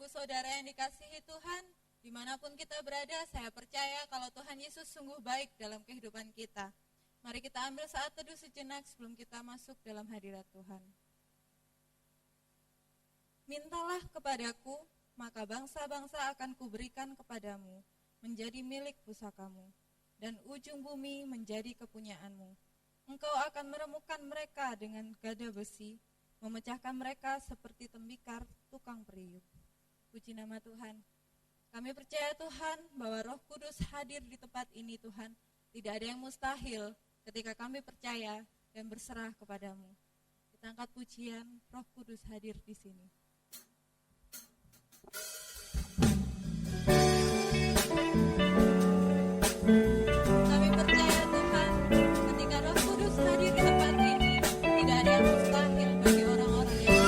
saudara yang dikasihi Tuhan, dimanapun kita berada, saya percaya kalau Tuhan Yesus sungguh baik dalam kehidupan kita. Mari kita ambil saat teduh sejenak sebelum kita masuk dalam hadirat Tuhan. Mintalah kepadaku, maka bangsa-bangsa akan kuberikan kepadamu, menjadi milik pusakamu, dan ujung bumi menjadi kepunyaanmu. Engkau akan meremukkan mereka dengan gada besi, memecahkan mereka seperti tembikar tukang periuk. Puji nama Tuhan. Kami percaya Tuhan bahwa Roh Kudus hadir di tempat ini Tuhan. Tidak ada yang mustahil ketika kami percaya dan berserah kepadamu. Kita angkat pujian, Roh Kudus hadir di sini. Kami percaya Tuhan, ketika Roh Kudus hadir di tempat ini, tidak ada yang mustahil bagi orang-orang yang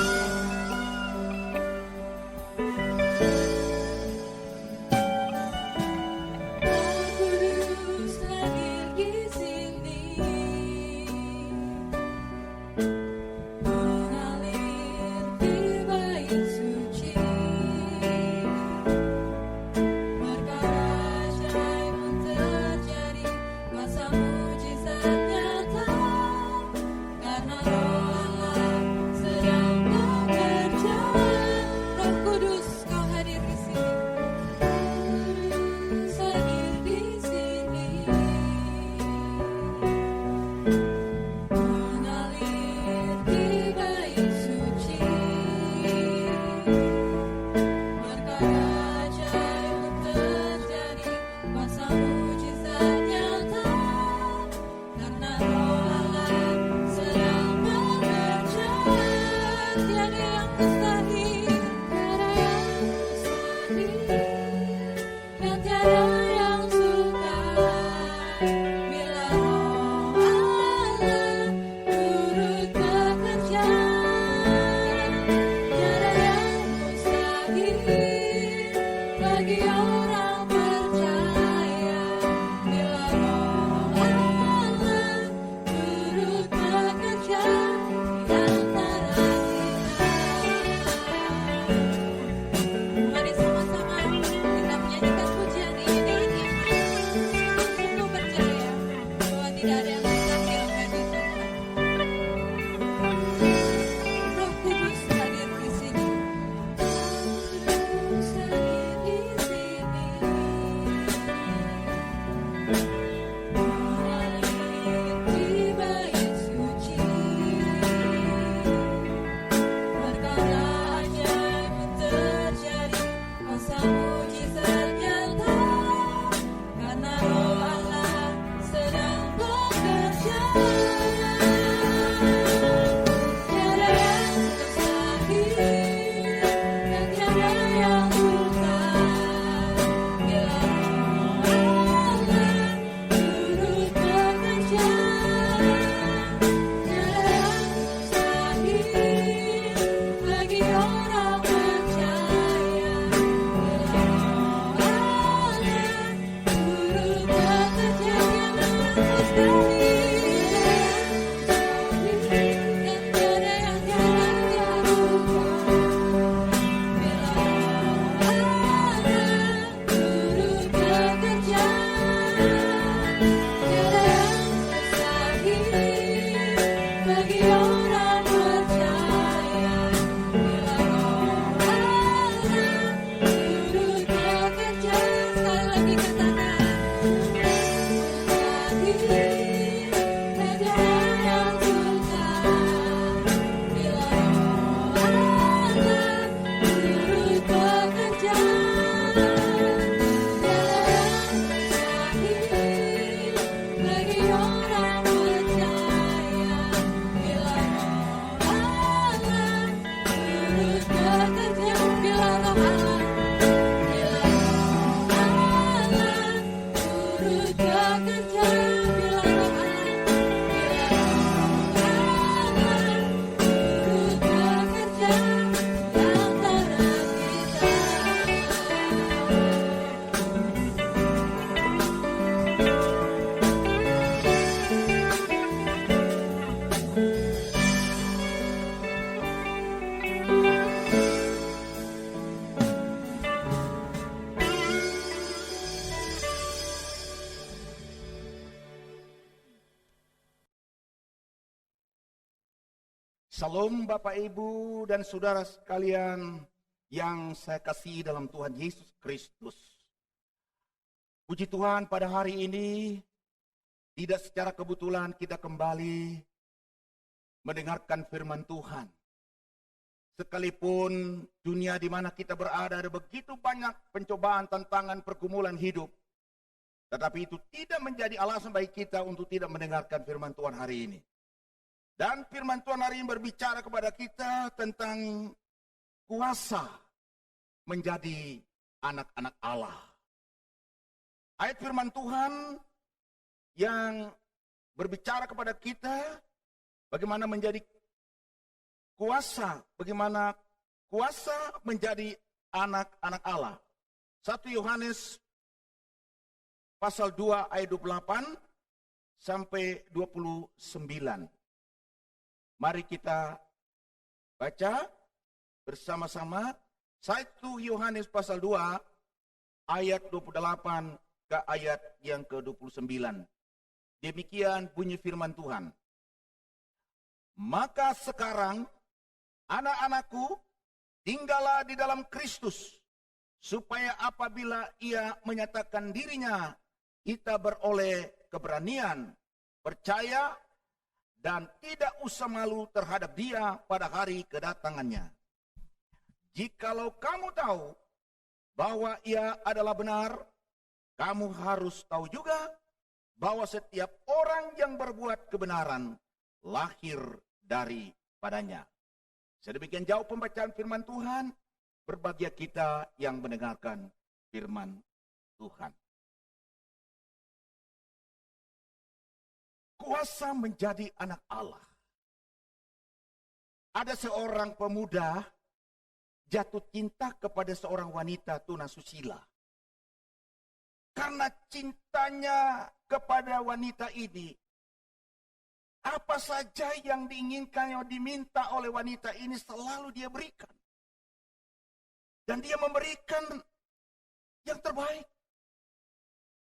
Salam Bapak Ibu dan saudara sekalian yang saya kasihi dalam Tuhan Yesus Kristus. Puji Tuhan, pada hari ini tidak secara kebetulan kita kembali mendengarkan firman Tuhan. Sekalipun dunia di mana kita berada ada begitu banyak pencobaan, tantangan, pergumulan hidup, tetapi itu tidak menjadi alasan bagi kita untuk tidak mendengarkan firman Tuhan hari ini. Dan firman Tuhan hari ini berbicara kepada kita tentang kuasa menjadi anak-anak Allah. Ayat firman Tuhan yang berbicara kepada kita bagaimana menjadi kuasa, bagaimana kuasa menjadi anak-anak Allah. 1 Yohanes pasal 2 ayat 28 sampai 29. Mari kita baca bersama-sama 1 Yohanes pasal 2 ayat 28 ke ayat yang ke-29. Demikian bunyi firman Tuhan. Maka sekarang anak-anakku, tinggallah di dalam Kristus, supaya apabila ia menyatakan dirinya, kita beroleh keberanian, percaya, dan tidak usah malu terhadap dia pada hari kedatangannya. Jikalau kamu tahu bahwa ia adalah benar, kamu harus tahu juga bahwa setiap orang yang berbuat kebenaran lahir daripadanya. Sedemikian jauh pembacaan firman Tuhan, berbahagia kita yang mendengarkan firman Tuhan. Kuasa menjadi anak Allah. Ada seorang pemuda jatuh cinta kepada seorang wanita tunasusila. Karena cintanya kepada wanita ini, apa saja yang diinginkan, yang diminta oleh wanita ini selalu dia berikan. Dan dia memberikan yang terbaik.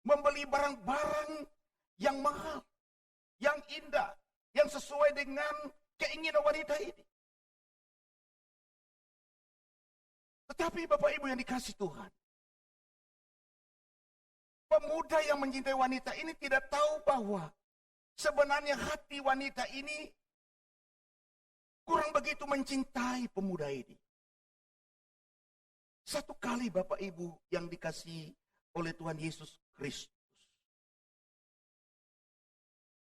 Membeli barang-barang yang mahal, yang indah, yang sesuai dengan keinginan wanita ini. Tetapi Bapak Ibu yang dikasihi Tuhan, pemuda yang mencintai wanita ini tidak tahu bahwa sebenarnya hati wanita ini kurang begitu mencintai pemuda ini. Satu kali Bapak Ibu yang dikasihi oleh Tuhan Yesus Kristus,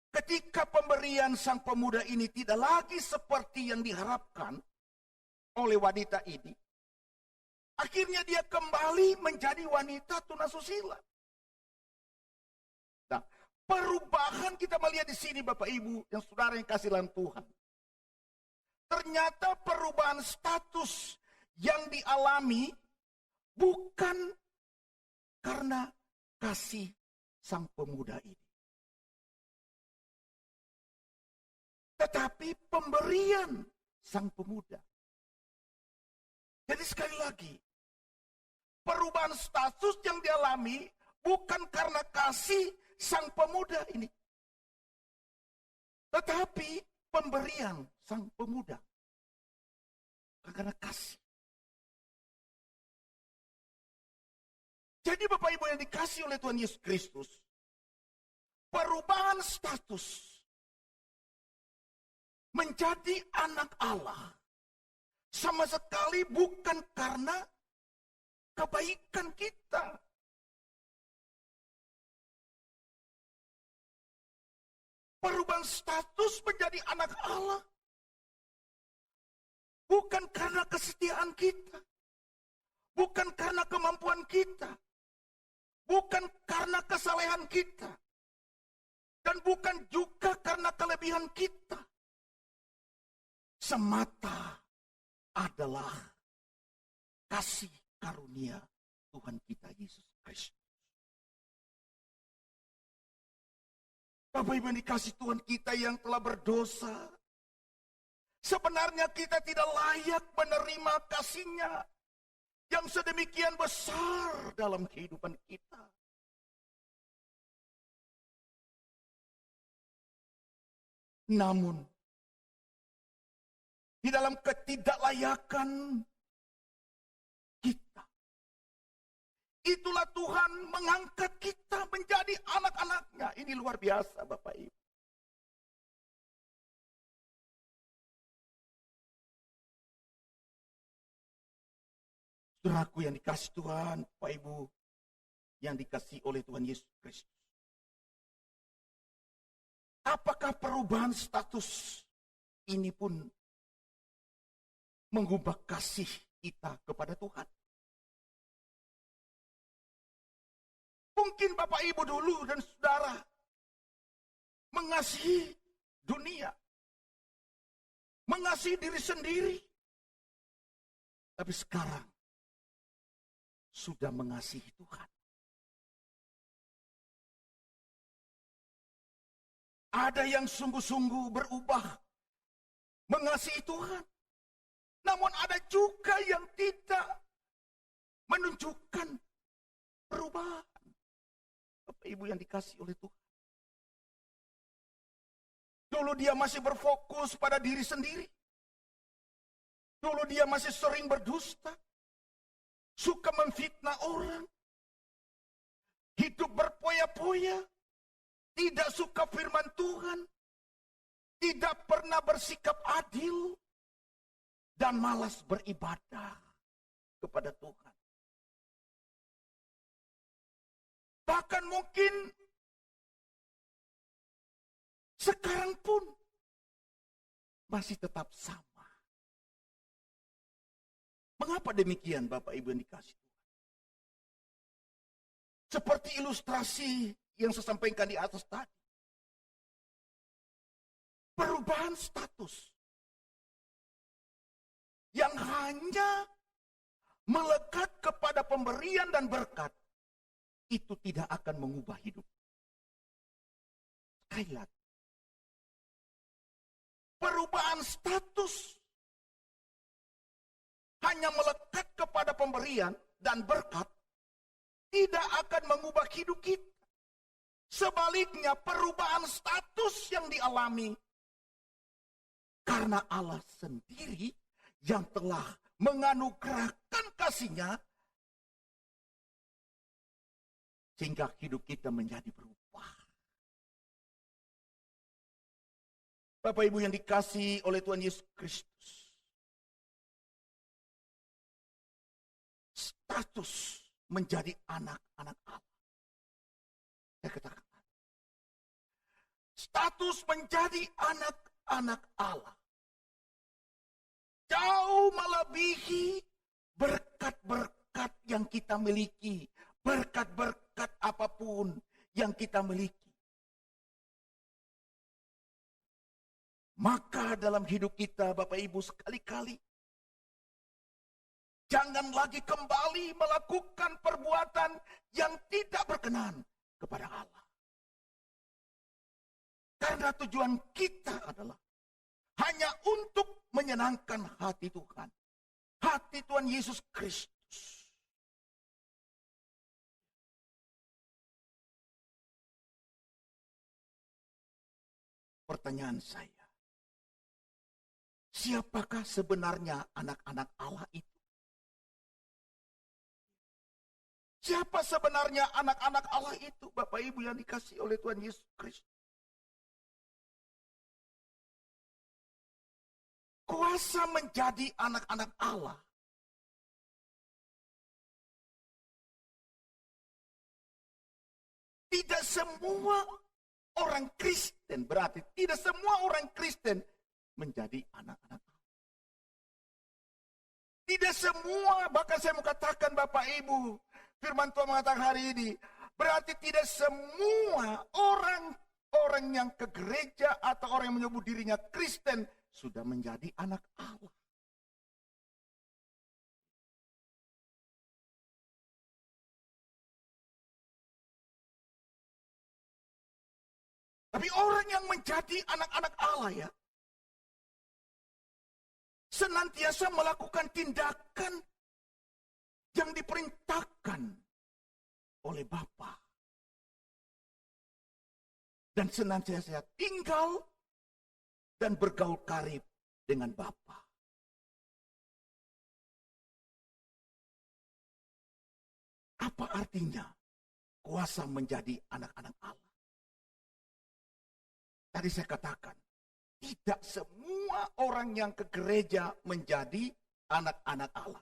ketika pemberian sang pemuda ini tidak lagi seperti yang diharapkan oleh wanita ini, akhirnya dia kembali menjadi wanita tunasusila. Nah, perubahan kita melihat di sini Bapak Ibu yang saudara yang kasih dalam Tuhan. Ternyata perubahan status yang dialami bukan karena kasih sang pemuda ini, tetapi pemberian sang pemuda. Jadi sekali lagi, perubahan status yang dialami bukan karena kasih sang pemuda ini, tetapi pemberian sang pemuda. Karena kasih. Jadi Bapak Ibu yang dikasih oleh Tuhan Yesus Kristus, perubahan status menjadi anak Allah sama sekali bukan karena kebaikan kita. Perubahan status menjadi anak Allah bukan karena kesetiaan kita, bukan karena kemampuan kita, bukan karena kesalehan kita, dan bukan juga karena kelebihan kita. Semata adalah kasih karunia Tuhan kita Yesus Kristus. Bapak Ibu yang dikasih Tuhan kita yang telah berdosa, sebenarnya kita tidak layak menerima kasih-Nya yang sedemikian besar dalam kehidupan kita. Namun, di dalam ketidaklayakan kita. Itulah Tuhan mengangkat kita menjadi anak-anaknya. Ini luar biasa Bapak Ibu. Saudaraku yang dikasih Tuhan, Bapak Ibu, yang dikasih oleh Tuhan Yesus Kristus. Apakah perubahan status ini pun mengubah kasih kita kepada Tuhan? Mungkin Bapak Ibu dulu dan saudara mengasihi dunia, mengasihi diri sendiri. Tapi sekarang sudah mengasihi Tuhan. Ada yang sungguh-sungguh berubah mengasihi Tuhan. Namun ada juga yang tidak menunjukkan perubahan. Bapak Ibu yang dikasih oleh Tuhan. Dulu dia masih berfokus pada diri sendiri. Dulu dia masih sering berdusta. Suka memfitnah orang. Hidup berpoya-poya. Tidak suka firman Tuhan. Tidak pernah bersikap adil. Dan malas beribadah kepada Tuhan. Bahkan mungkin sekarang pun masih tetap sama. Mengapa demikian Bapak Ibu yang dikasih Tuhan? Seperti ilustrasi yang saya sampaikan di atas tadi. Perubahan status. Yang hanya melekat kepada pemberian dan berkat. Itu tidak akan mengubah hidup. Sekali lagi. Perubahan status hanya melekat kepada pemberian dan berkat tidak akan mengubah hidup kita. Sebaliknya perubahan status yang dialami karena Allah sendiri yang telah menganugerahkan kasih-Nya sehingga hidup kita menjadi berubah. Bapak Ibu yang dikasihi oleh Tuhan Yesus Kristus. Status menjadi anak-anak Allah. Saya katakan. Status menjadi anak-anak Allah. Jauh melebihi berkat-berkat yang kita miliki. Berkat-berkat apapun yang kita miliki. Maka dalam hidup kita Bapak Ibu sekali-kali jangan lagi kembali melakukan perbuatan yang tidak berkenan kepada Allah. Karena tujuan kita adalah hanya untuk menyenangkan hati Tuhan. Hati Tuhan Yesus Kristus. Pertanyaan saya, siapakah sebenarnya anak-anak Allah itu? Siapa sebenarnya anak-anak Allah itu, Bapak Ibu yang dikasihi oleh Tuhan Yesus Kristus? Kuasa menjadi anak-anak Allah tidak semua orang Kristen, berarti tidak semua orang Kristen menjadi anak-anak Allah. Tidak semua, bahkan saya mau katakan Bapak Ibu, firman Tuhan mengatakan hari ini, berarti tidak semua orang yang ke gereja atau orang yang menyebut dirinya Kristen sudah menjadi anak Allah. Tapi orang yang menjadi anak-anak Allah ya, senantiasa melakukan tindakan yang diperintahkan oleh Bapa. Dan senantiasa tinggal dan bergaul karib dengan Bapa. Apa artinya kuasa menjadi anak-anak Allah? Tadi saya katakan, tidak semua orang yang ke gereja menjadi anak-anak Allah.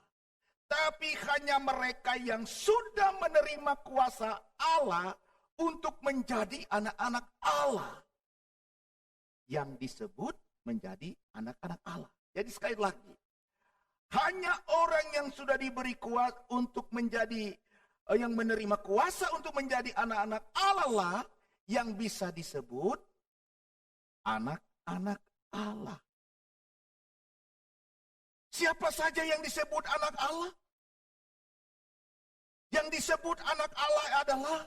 Tapi hanya mereka yang sudah menerima kuasa Allah untuk menjadi anak-anak Allah yang disebut menjadi anak-anak Allah. Jadi sekali lagi, hanya orang yang sudah diberi kuasa untuk menjadi, yang menerima kuasa untuk menjadi anak-anak Allah lah yang bisa disebut anak-anak Allah. Siapa saja yang disebut anak Allah? Yang disebut anak Allah adalah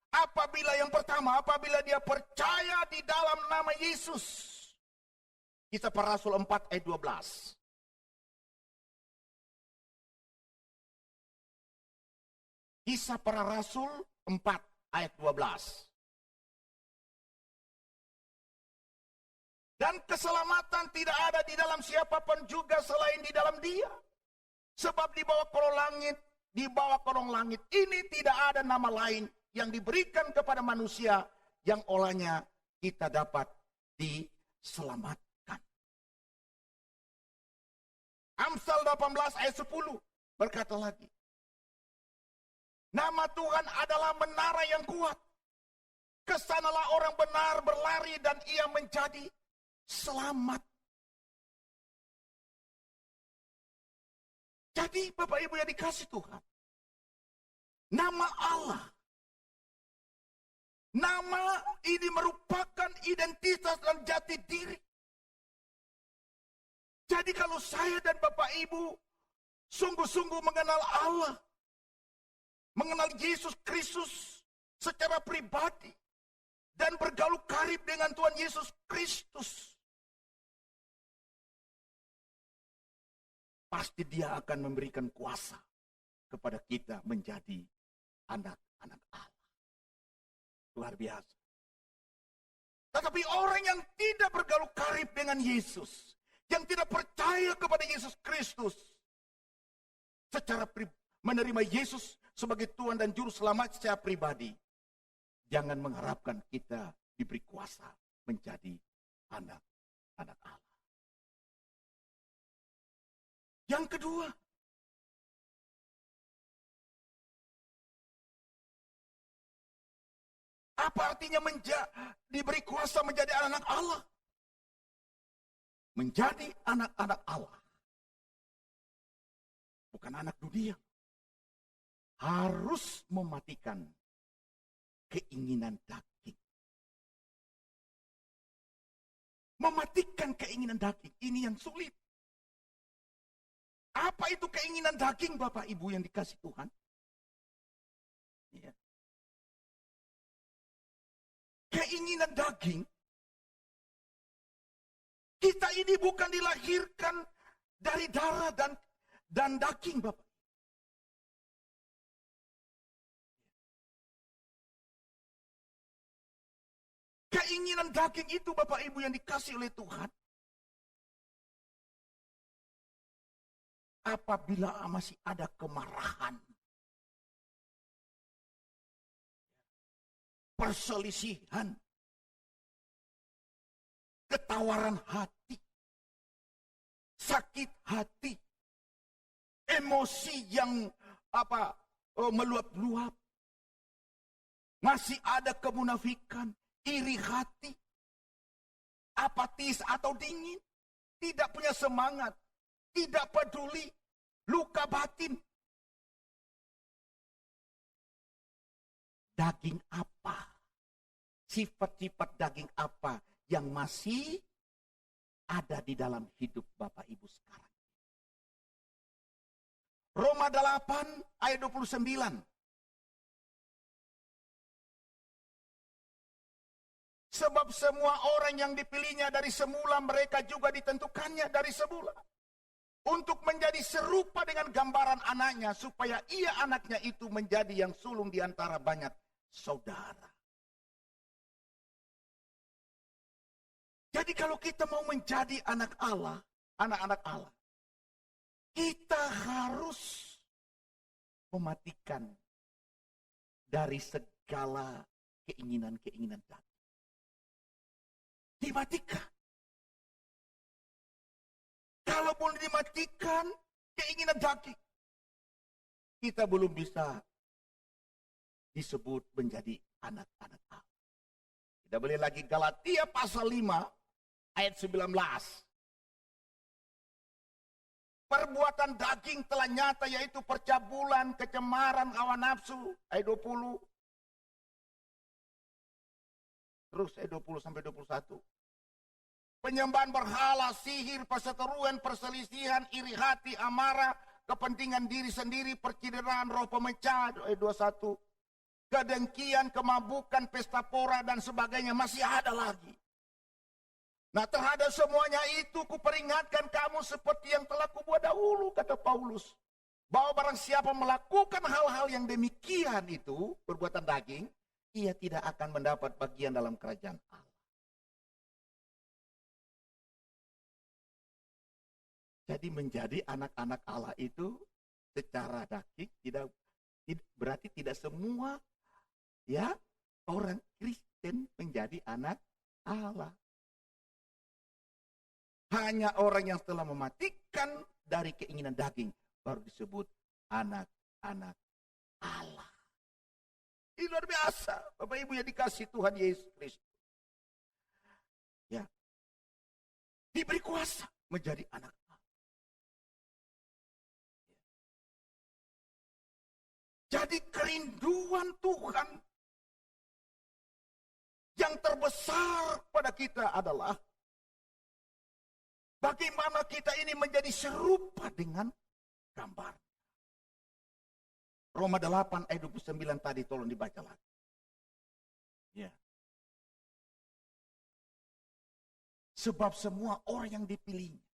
apabila yang pertama, apabila dia percaya di dalam nama Yesus. Kisah Para Rasul 4 ayat 12. Kisah Para Rasul 4 ayat 12. Dan keselamatan tidak ada di dalam siapapun juga selain di dalam Dia. Sebab di bawah kolong langit ini tidak ada nama lain yang diberikan kepada manusia yang olehnya kita dapat diselamatkan. Amsal 18 ayat 10 berkata lagi, nama Tuhan adalah menara yang kuat. Kesanalah orang benar berlari dan ia menjadi selamat. Jadi Bapak Ibu yang dikasih Tuhan, nama Allah, nama ini merupakan identitas dan jati diri. Jadi kalau saya dan Bapak Ibu sungguh-sungguh mengenal Allah, mengenal Yesus Kristus secara pribadi, dan bergaul karib dengan Tuhan Yesus Kristus, pasti Dia akan memberikan kuasa kepada kita menjadi anak-anak Allah. Luar biasa. Tetapi orang yang tidak bergaul karib dengan Yesus, yang tidak percaya kepada Yesus Kristus, secara menerima Yesus sebagai Tuhan dan Juru Selamat secara pribadi, jangan mengharapkan kita diberi kuasa menjadi anak-anak Allah. Yang kedua, apa artinya diberi kuasa menjadi anak Allah? Menjadi anak-anak Allah, bukan anak dunia, harus mematikan keinginan daging. Mematikan keinginan daging, ini yang sulit. Apa itu keinginan daging, Bapak Ibu yang dikasih Tuhan? Ya. Keinginan daging, kita ini bukan dilahirkan dari darah dan daging, Bapak. Keinginan daging itu, Bapak Ibu yang dikasih oleh Tuhan, apabila masih ada kemarahan, perselisihan, ketawaran hati, sakit hati, emosi yang meluap-luap, masih ada kemunafikan, iri hati, apatis atau dingin, tidak punya semangat, tidak peduli, luka batin. Daging apa? Sifat-sifat daging apa yang masih ada di dalam hidup Bapak Ibu sekarang? Roma 8 ayat 29. Sebab semua orang yang dipilihnya dari semula, mereka juga ditentukannya dari semula untuk menjadi serupa dengan gambaran anaknya, supaya ia anaknya itu menjadi yang sulung di antara banyak saudara. Jadi kalau kita mau menjadi anak Allah, anak-anak Allah, kita harus mematikan dari segala keinginan-keinginan daging. Dimatikan. Kalaupun dimatikan keinginan daging, kita belum bisa disebut menjadi anak-anak Allah. Kita boleh lagi Galatia pasal 5 ayat 19. Perbuatan daging telah nyata, yaitu percabulan, kecemaran, hawa nafsu, ayat 20. Terus ayat 20 sampai 21. Penyembahan berhala, sihir, perseteruan, perselisihan, iri hati, amarah, kepentingan diri sendiri, percideraan, roh pemecah, ayat 21. Kedengkian, kemabukan, pesta pora, dan sebagainya masih ada lagi. Nah, terhadap semuanya itu kuperingatkan kamu seperti yang telah kubuat dahulu, kata Paulus. Bahwa barang siapa melakukan hal-hal yang demikian itu, perbuatan daging, ia tidak akan mendapat bagian dalam kerajaan Allah. Jadi menjadi anak-anak Allah itu secara daging berarti tidak semua ya orang Kristen menjadi anak Allah. Hanya orang yang telah mematikan dari keinginan daging baru disebut anak-anak Allah. Ini luar biasa, Bapak Ibu yang dikasih Tuhan Yesus Kristus. Ya, diberi kuasa menjadi anak Allah. Jadi kerinduan Tuhan yang terbesar pada kita adalah bagaimana kita ini menjadi serupa dengan gambar. Roma 8 ayat 29 tadi tolong dibaca lagi. Ya. Sebab semua orang yang dipilihnya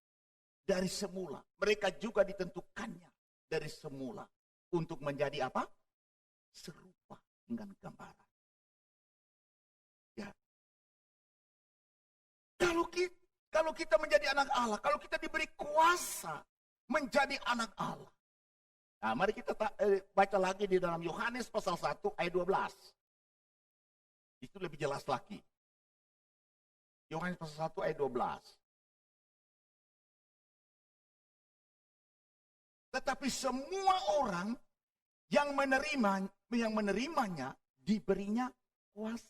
dari semula, mereka juga ditentukannya dari semula untuk menjadi apa? Serupa dengan gambaran. Ya. Kalau kita menjadi anak Allah, kalau kita diberi kuasa menjadi anak Allah. Nah, mari kita baca lagi di dalam Yohanes pasal 1 ayat 12. Itu lebih jelas lagi. Yohanes pasal 1 ayat 12. Tetapi semua orang yang menerimanya diberinya kuasa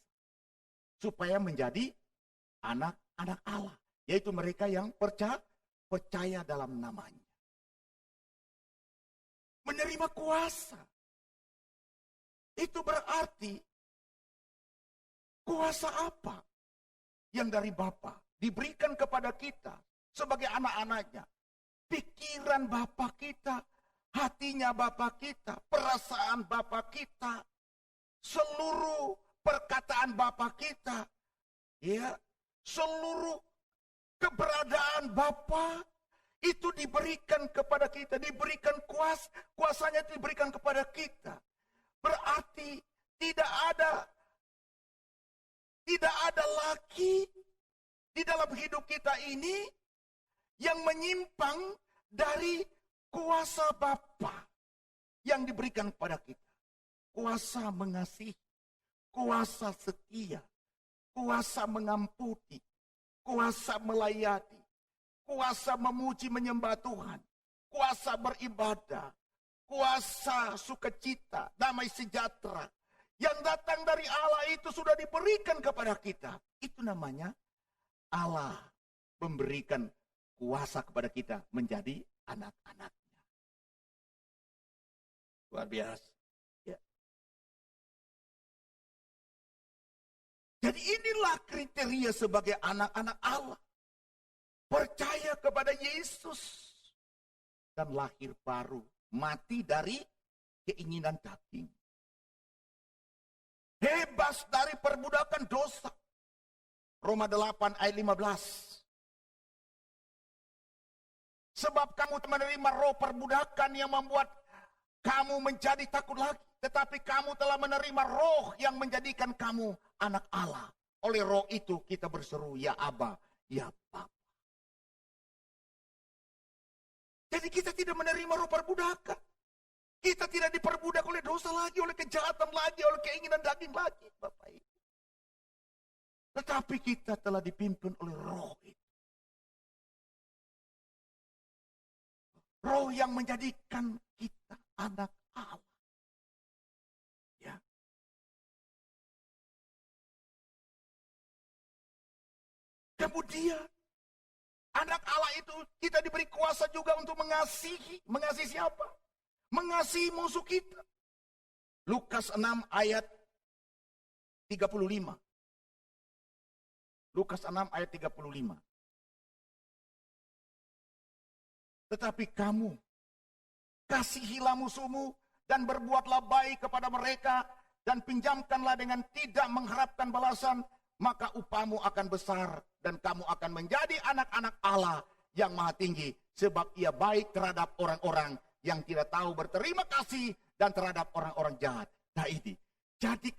supaya menjadi anak-anak Allah, yaitu mereka yang percaya dalam namanya. Menerima kuasa itu berarti kuasa apa yang dari Bapa diberikan kepada kita sebagai anak-anaknya. Pikiran Bapa kita, hatinya Bapa kita, perasaan Bapa kita, seluruh perkataan Bapa kita, ya, seluruh keberadaan Bapa itu diberikan kepada kita, diberikan kuasanya itu diberikan kepada kita. Berarti tidak ada lagi di dalam hidup kita ini yang menyimpang dari kuasa Bapa yang diberikan kepada kita. Kuasa mengasihi, kuasa setia, kuasa mengampuni, kuasa melayani, kuasa memuji menyembah Tuhan, kuasa beribadah, kuasa sukacita, damai sejahtera yang datang dari Allah itu sudah diberikan kepada kita. Itu namanya Allah memberikan kuasa kepada kita menjadi anak-anaknya. Luar biasa. Ya. Jadi inilah kriteria sebagai anak-anak Allah. Percaya kepada Yesus dan lahir baru, mati dari keinginan daging. Bebas dari perbudakan dosa. Roma 8 ayat 15. Sebab kamu menerima roh perbudakan yang membuat kamu menjadi takut lagi. Tetapi kamu telah menerima roh yang menjadikan kamu anak Allah. Oleh roh itu kita berseru, ya Aba, ya Bapa. Jadi kita tidak menerima roh perbudakan. Kita tidak diperbudak oleh dosa lagi, oleh kejahatan lagi, oleh keinginan daging lagi, Bapak Ibu. Tetapi kita telah dipimpin oleh Roh itu. Roh yang menjadikan kita anak Allah. Ya. Kemudian anak Allah itu kita diberi kuasa juga untuk mengasihi. Mengasihi siapa? Mengasihi musuh kita. Lukas 6 ayat 35. Lukas 6 ayat 35. Tetapi kamu kasihilah musuhmu dan berbuatlah baik kepada mereka dan pinjamkanlah dengan tidak mengharapkan balasan, maka upahmu akan besar dan kamu akan menjadi anak-anak Allah yang maha tinggi, sebab ia baik terhadap orang-orang yang tidak tahu berterima kasih dan terhadap orang-orang jahat. Nah ini, jadi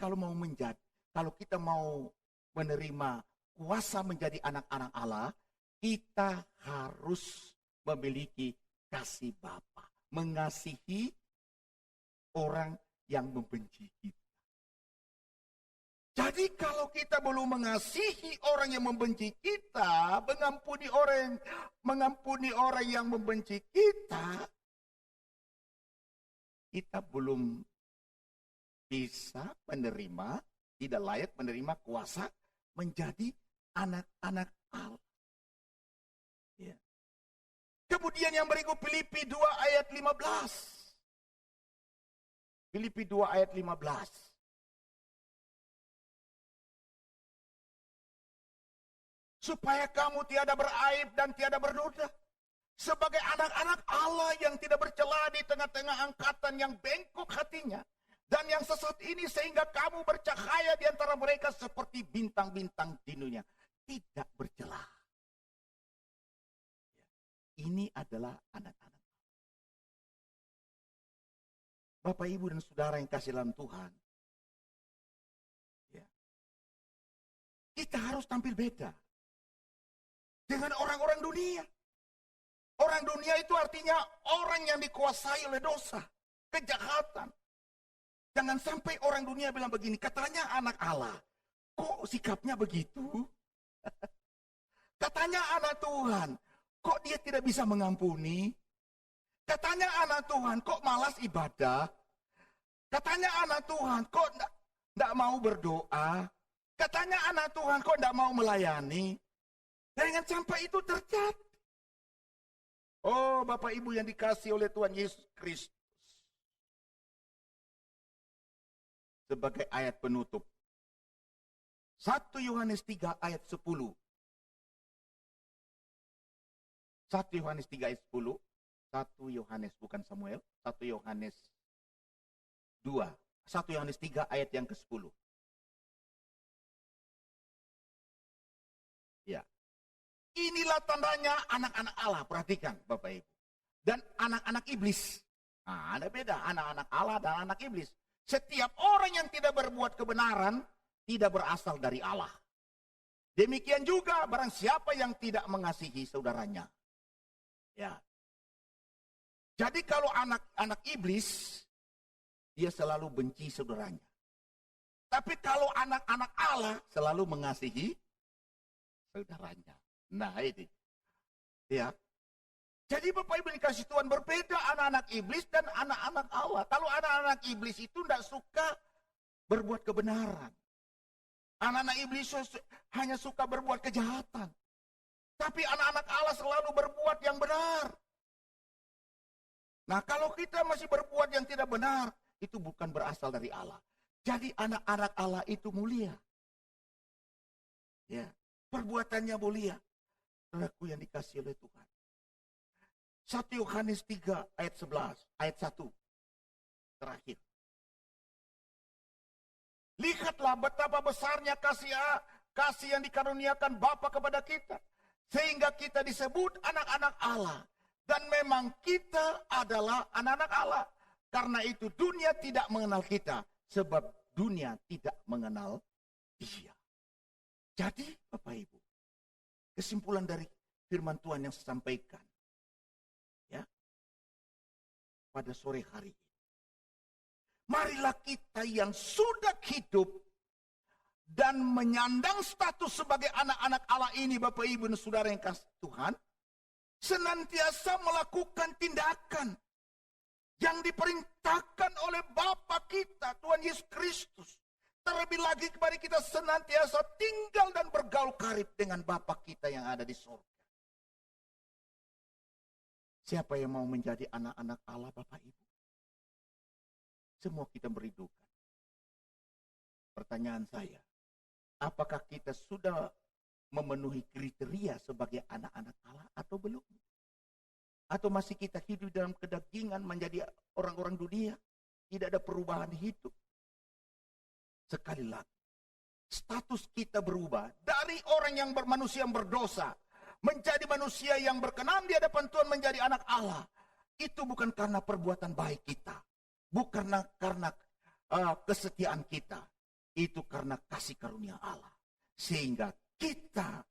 kalau kita mau menerima kuasa menjadi anak-anak Allah, kita harus memiliki kasih Bapa, mengasihi orang yang membenci kita. Jadi kalau kita belum mengasihi orang yang membenci kita, mengampuni orang yang membenci kita, kita belum bisa menerima, tidak layak menerima kuasa menjadi anak-anak Allah. Ya. Kemudian yang berikut Filipi 2 ayat 15. Filipi 2 ayat 15. Supaya kamu tiada beraib dan tiada bernoda. Sebagai anak-anak Allah yang tidak bercela di tengah-tengah angkatan yang bengkok hatinya. Dan yang sesat ini sehingga kamu bercahaya di antara mereka seperti bintang-bintang di dunia. Tidak bercela. Ini adalah anak-anak. Bapak, Ibu, dan Saudara yang kasih dalam Tuhan. Ya. Kita harus tampil beda dengan orang-orang dunia. Orang dunia itu artinya orang yang dikuasai oleh dosa, kejahatan. Jangan sampai orang dunia bilang begini, katanya anak Allah, kok sikapnya begitu? Katanya anak Tuhan, kok dia tidak bisa mengampuni? Katanya anak Tuhan, kok malas ibadah? Katanya anak Tuhan, kok tidak mau berdoa? Katanya anak Tuhan, kok tidak mau melayani? Jangan sampai itu terjadi. Oh, Bapak Ibu yang dikasihi oleh Tuhan Yesus Kristus. Sebagai ayat penutup. 1 Yohanes 3 ayat 10. 1 Yohanes 3 ayat 10. 1 Yohanes bukan Samuel. 1 Yohanes 2. 1 Yohanes 3 ayat yang ke-10. Ya. Inilah tandanya anak-anak Allah. Perhatikan Bapak Ibu. Dan anak-anak iblis. Nah, ada beda anak-anak Allah dan anak iblis. Setiap orang yang tidak berbuat kebenaran tidak berasal dari Allah. Demikian juga barang siapa yang tidak mengasihi saudaranya. Ya. Jadi kalau anak-anak iblis, dia selalu benci saudaranya. Tapi kalau anak-anak Allah selalu mengasihi saudaranya. Nah ini. Ya. Jadi Bapak Ibu dikasih Tuhan, berbeda anak-anak iblis dan anak-anak Allah. Kalau anak-anak iblis itu tidak suka berbuat kebenaran. Anak-anak iblis hanya suka berbuat kejahatan. Tapi anak-anak Allah selalu berbuat yang benar. Nah kalau kita masih berbuat yang tidak benar, itu bukan berasal dari Allah. Jadi anak-anak Allah itu mulia. Ya, perbuatannya mulia. Saudaraku yang dikasihi oleh Tuhan. 1 Yohanes 3 ayat 11, ayat 1. Terakhir. Lihatlah betapa besarnya kasih yang dikaruniakan Bapa kepada kita. Sehingga kita disebut anak-anak Allah. Dan memang kita adalah anak-anak Allah. Karena itu dunia tidak mengenal kita. Sebab dunia tidak mengenal Dia. Jadi Bapak Ibu, kesimpulan dari firman Tuhan yang saya sampaikan. Ya, pada sore hari ini. marilah kita yang sudah hidup dan menyandang status sebagai anak-anak Allah ini, Bapak Ibu dan Saudara yang kasih Tuhan, senantiasa melakukan tindakan yang diperintahkan oleh Bapa kita, Tuhan Yesus Kristus. Terlebih lagi kepada kita senantiasa tinggal dan bergaul karib dengan Bapa kita yang ada di surga. Siapa yang mau menjadi anak-anak Allah, Bapak Ibu? Semua kita merindukan. Pertanyaan saya, apakah kita sudah memenuhi kriteria sebagai anak-anak Allah atau belum? Atau masih kita hidup dalam kedagingan menjadi orang-orang dunia? Tidak ada perubahan hidup. Sekali lagi, status kita berubah dari orang yang bermanusia yang berdosa menjadi manusia yang berkenan di hadapan Tuhan, menjadi anak Allah. Itu bukan karena perbuatan baik kita, bukan karena kesetiaan kita. Itu karena kasih karunia Allah. Sehingga kita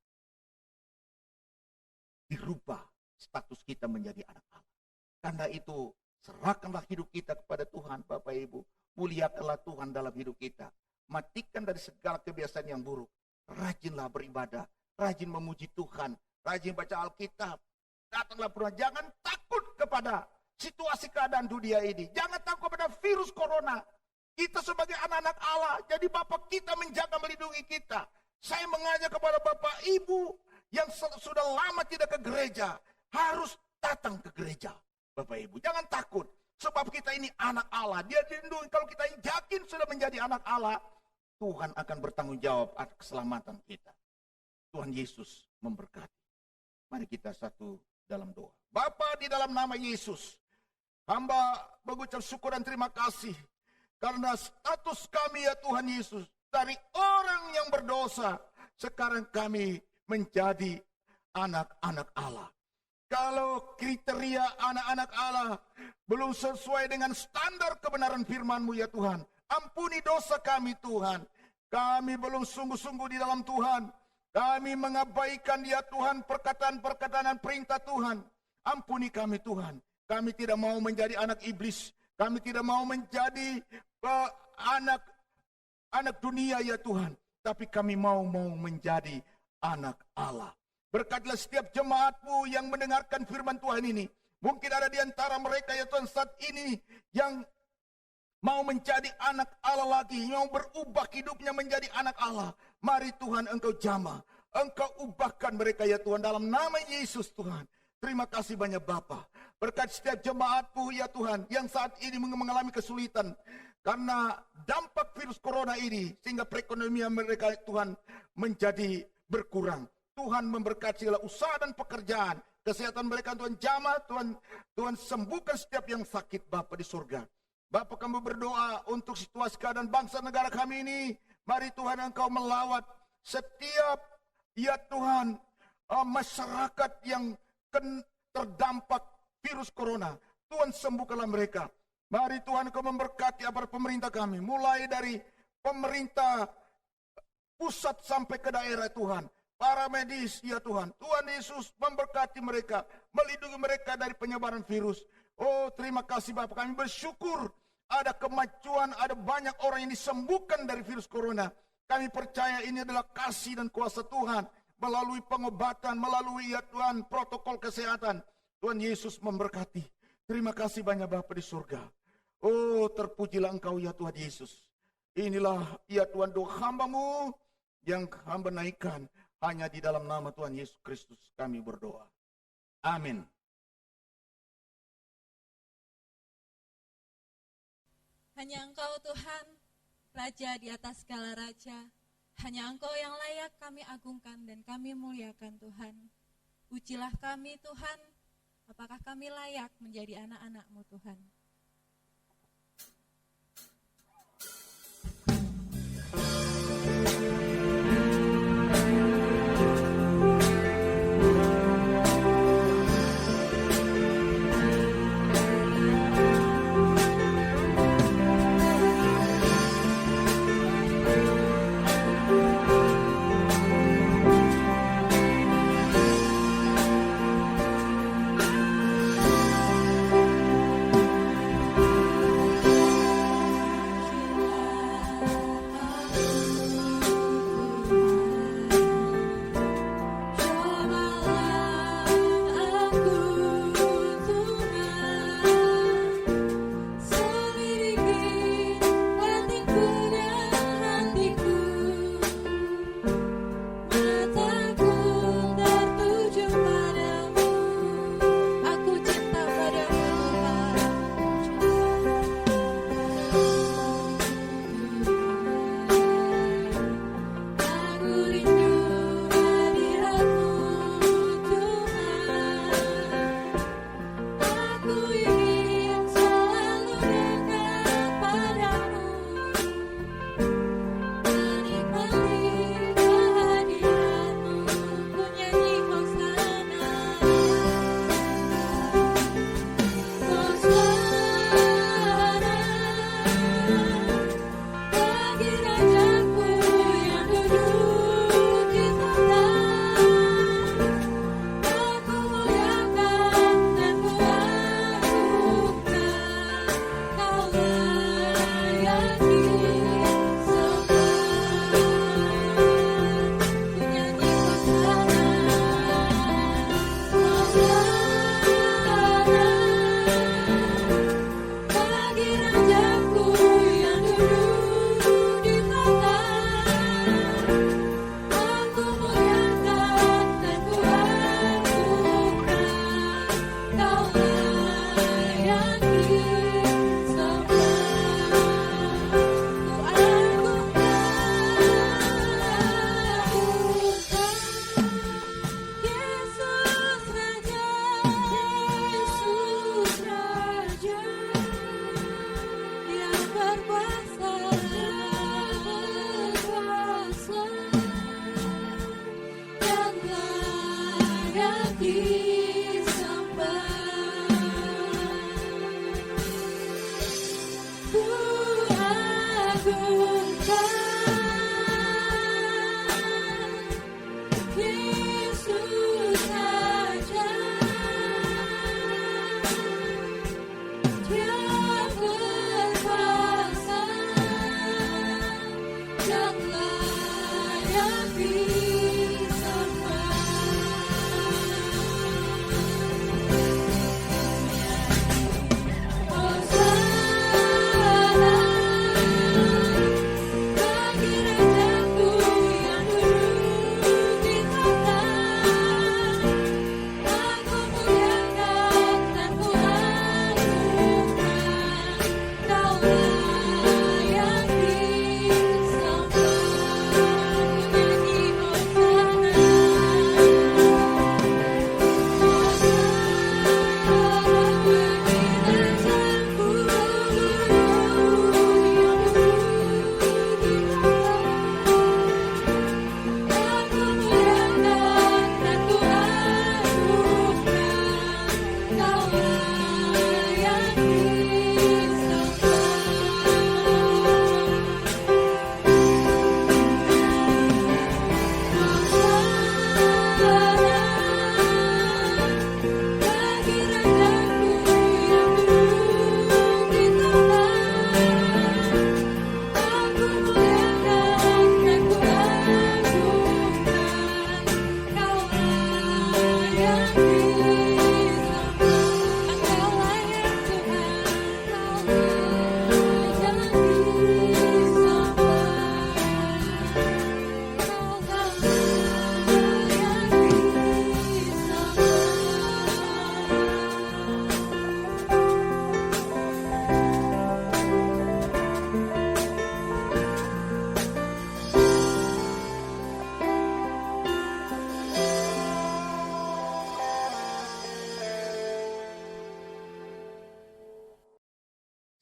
dirubah status kita menjadi anak Allah. Karena itu serahkanlah hidup kita kepada Tuhan, Bapak Ibu. Muliakanlah Tuhan dalam hidup kita. Matikan dari segala kebiasaan yang buruk. Rajinlah beribadah, rajin memuji Tuhan, rajin baca Alkitab. Datanglah pernah, jangan takut kepada situasi keadaan dunia ini. Jangan takut kepada virus corona. Kita sebagai anak-anak Allah, jadi Bapak kita menjaga, melindungi kita. Saya mengajak kepada Bapak Ibu yang sudah lama tidak ke gereja, harus datang ke gereja. Bapak Ibu, jangan takut. Sebab kita ini anak Allah. Dia dilindungi. Kalau kita yakin sudah menjadi anak Allah, Tuhan akan bertanggung jawab atas keselamatan kita. Tuhan Yesus memberkati. Mari kita satu dalam doa. Bapa, di dalam nama Yesus, hamba mengucap syukur dan terima kasih. Karena status kami ya Tuhan Yesus, dari orang yang berdosa, sekarang kami menjadi anak-anak Allah. Kalau kriteria anak-anak Allah belum sesuai dengan standar kebenaran firman-Mu ya Tuhan, ampuni dosa kami Tuhan. Kami belum sungguh-sungguh di dalam Tuhan. Kami mengabaikan ya Tuhan perkataan-perkataan perintah Tuhan. Ampuni kami Tuhan. Kami tidak mau menjadi anak iblis. Kami tidak mau menjadi anak dunia ya Tuhan. Tapi kami mau menjadi anak Allah. Berkatilah setiap jemaat-Mu yang mendengarkan firman Tuhan ini. Mungkin ada di antara mereka ya Tuhan saat ini yang mau menjadi anak Allah lagi, yang berubah hidupnya menjadi anak Allah. Mari Tuhan Engkau jamah, Engkau ubahkan mereka ya Tuhan dalam nama Yesus Tuhan. Terima kasih banyak Bapa. Berkat setiap jemaat-Mu ya Tuhan yang saat ini mengalami kesulitan karena dampak virus corona ini, sehingga perekonomian mereka Tuhan menjadi berkurang. Tuhan memberkati segala usaha dan pekerjaan, kesehatan mereka Tuhan jamah, Tuhan sembuhkan setiap yang sakit Bapa di surga. Bapa, kami berdoa untuk situasi keadaan bangsa negara kami ini. Mari Tuhan Engkau melawat setiap ya Tuhan masyarakat yang terdampak virus corona. Tuhan sembuhkanlah mereka. Mari Tuhan Engkau memberkati aparat pemerintah kami, mulai dari pemerintah pusat sampai ke daerah Tuhan. Para medis ya Tuhan, Tuhan Yesus memberkati mereka, melindungi mereka dari penyebaran virus. Oh terima kasih Bapak, kami bersyukur ada kemajuan, ada banyak orang yang disembuhkan dari virus corona. Kami percaya ini adalah kasih dan kuasa Tuhan, melalui pengobatan, melalui ya Tuhan protokol kesehatan. Tuhan Yesus memberkati. Terima kasih banyak Bapak di surga. Oh terpujilah Engkau ya Tuhan Yesus. Inilah ya Tuhan doa hamba-Mu yang hamba naikkan. Hanya di dalam nama Tuhan Yesus Kristus kami berdoa. Amin. Hanya Engkau Tuhan, Raja di atas segala raja. Hanya Engkau yang layak kami agungkan dan kami muliakan Tuhan. Ujilah kami Tuhan, apakah kami layak menjadi anak-anak-Mu Tuhan.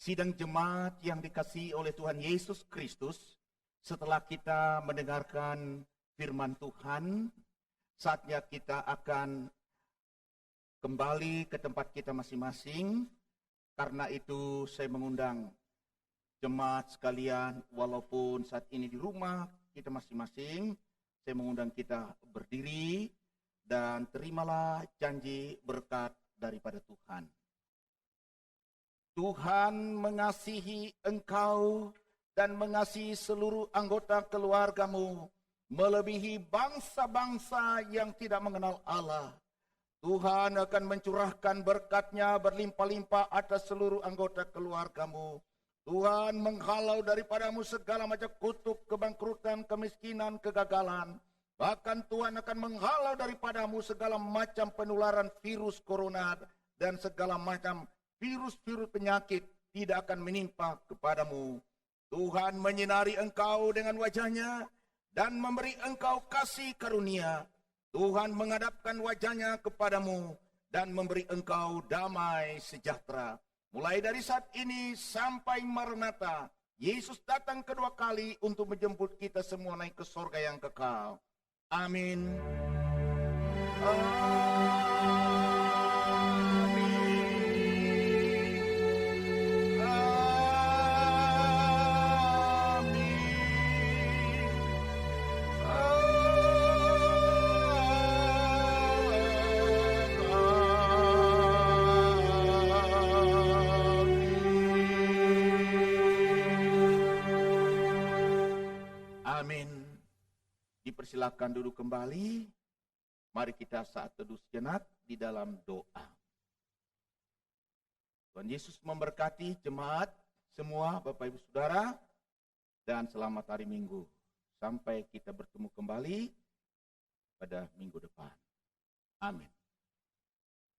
sidang jemaat yang dikasihi oleh Tuhan Yesus Kristus, setelah kita mendengarkan firman Tuhan, saatnya kita akan kembali ke tempat kita masing-masing. Karena itu saya mengundang jemaat sekalian, walaupun saat ini di rumah kita masing-masing, saya mengundang kita berdiri dan terimalah janji berkat daripada Tuhan. Tuhan mengasihi engkau dan mengasihi seluruh anggota keluargamu, melebihi bangsa-bangsa yang tidak mengenal Allah. Tuhan akan mencurahkan berkat-Nya berlimpah-limpah atas seluruh anggota keluargamu. Tuhan menghalau daripadamu segala macam kutuk, kebangkrutan, kemiskinan, kegagalan. Bahkan Tuhan akan menghalau daripadamu segala macam penularan virus corona dan segala macam virus-virus penyakit tidak akan menimpa kepadamu. Tuhan menyinari engkau dengan wajah-Nya dan memberi engkau kasih karunia. Tuhan menghadapkan wajah-Nya kepadamu dan memberi engkau damai sejahtera. Mulai dari saat ini sampai Maranatha, Yesus datang kedua kali untuk menjemput kita semua naik ke sorga yang kekal. Amin. Amin. Dipersilakan duduk kembali. Mari kita saat teduh sejenak di dalam doa. Tuhan Yesus memberkati jemaat semua, Bapak Ibu Saudara, dan selamat hari Minggu. Sampai kita bertemu kembali pada minggu depan. Amin.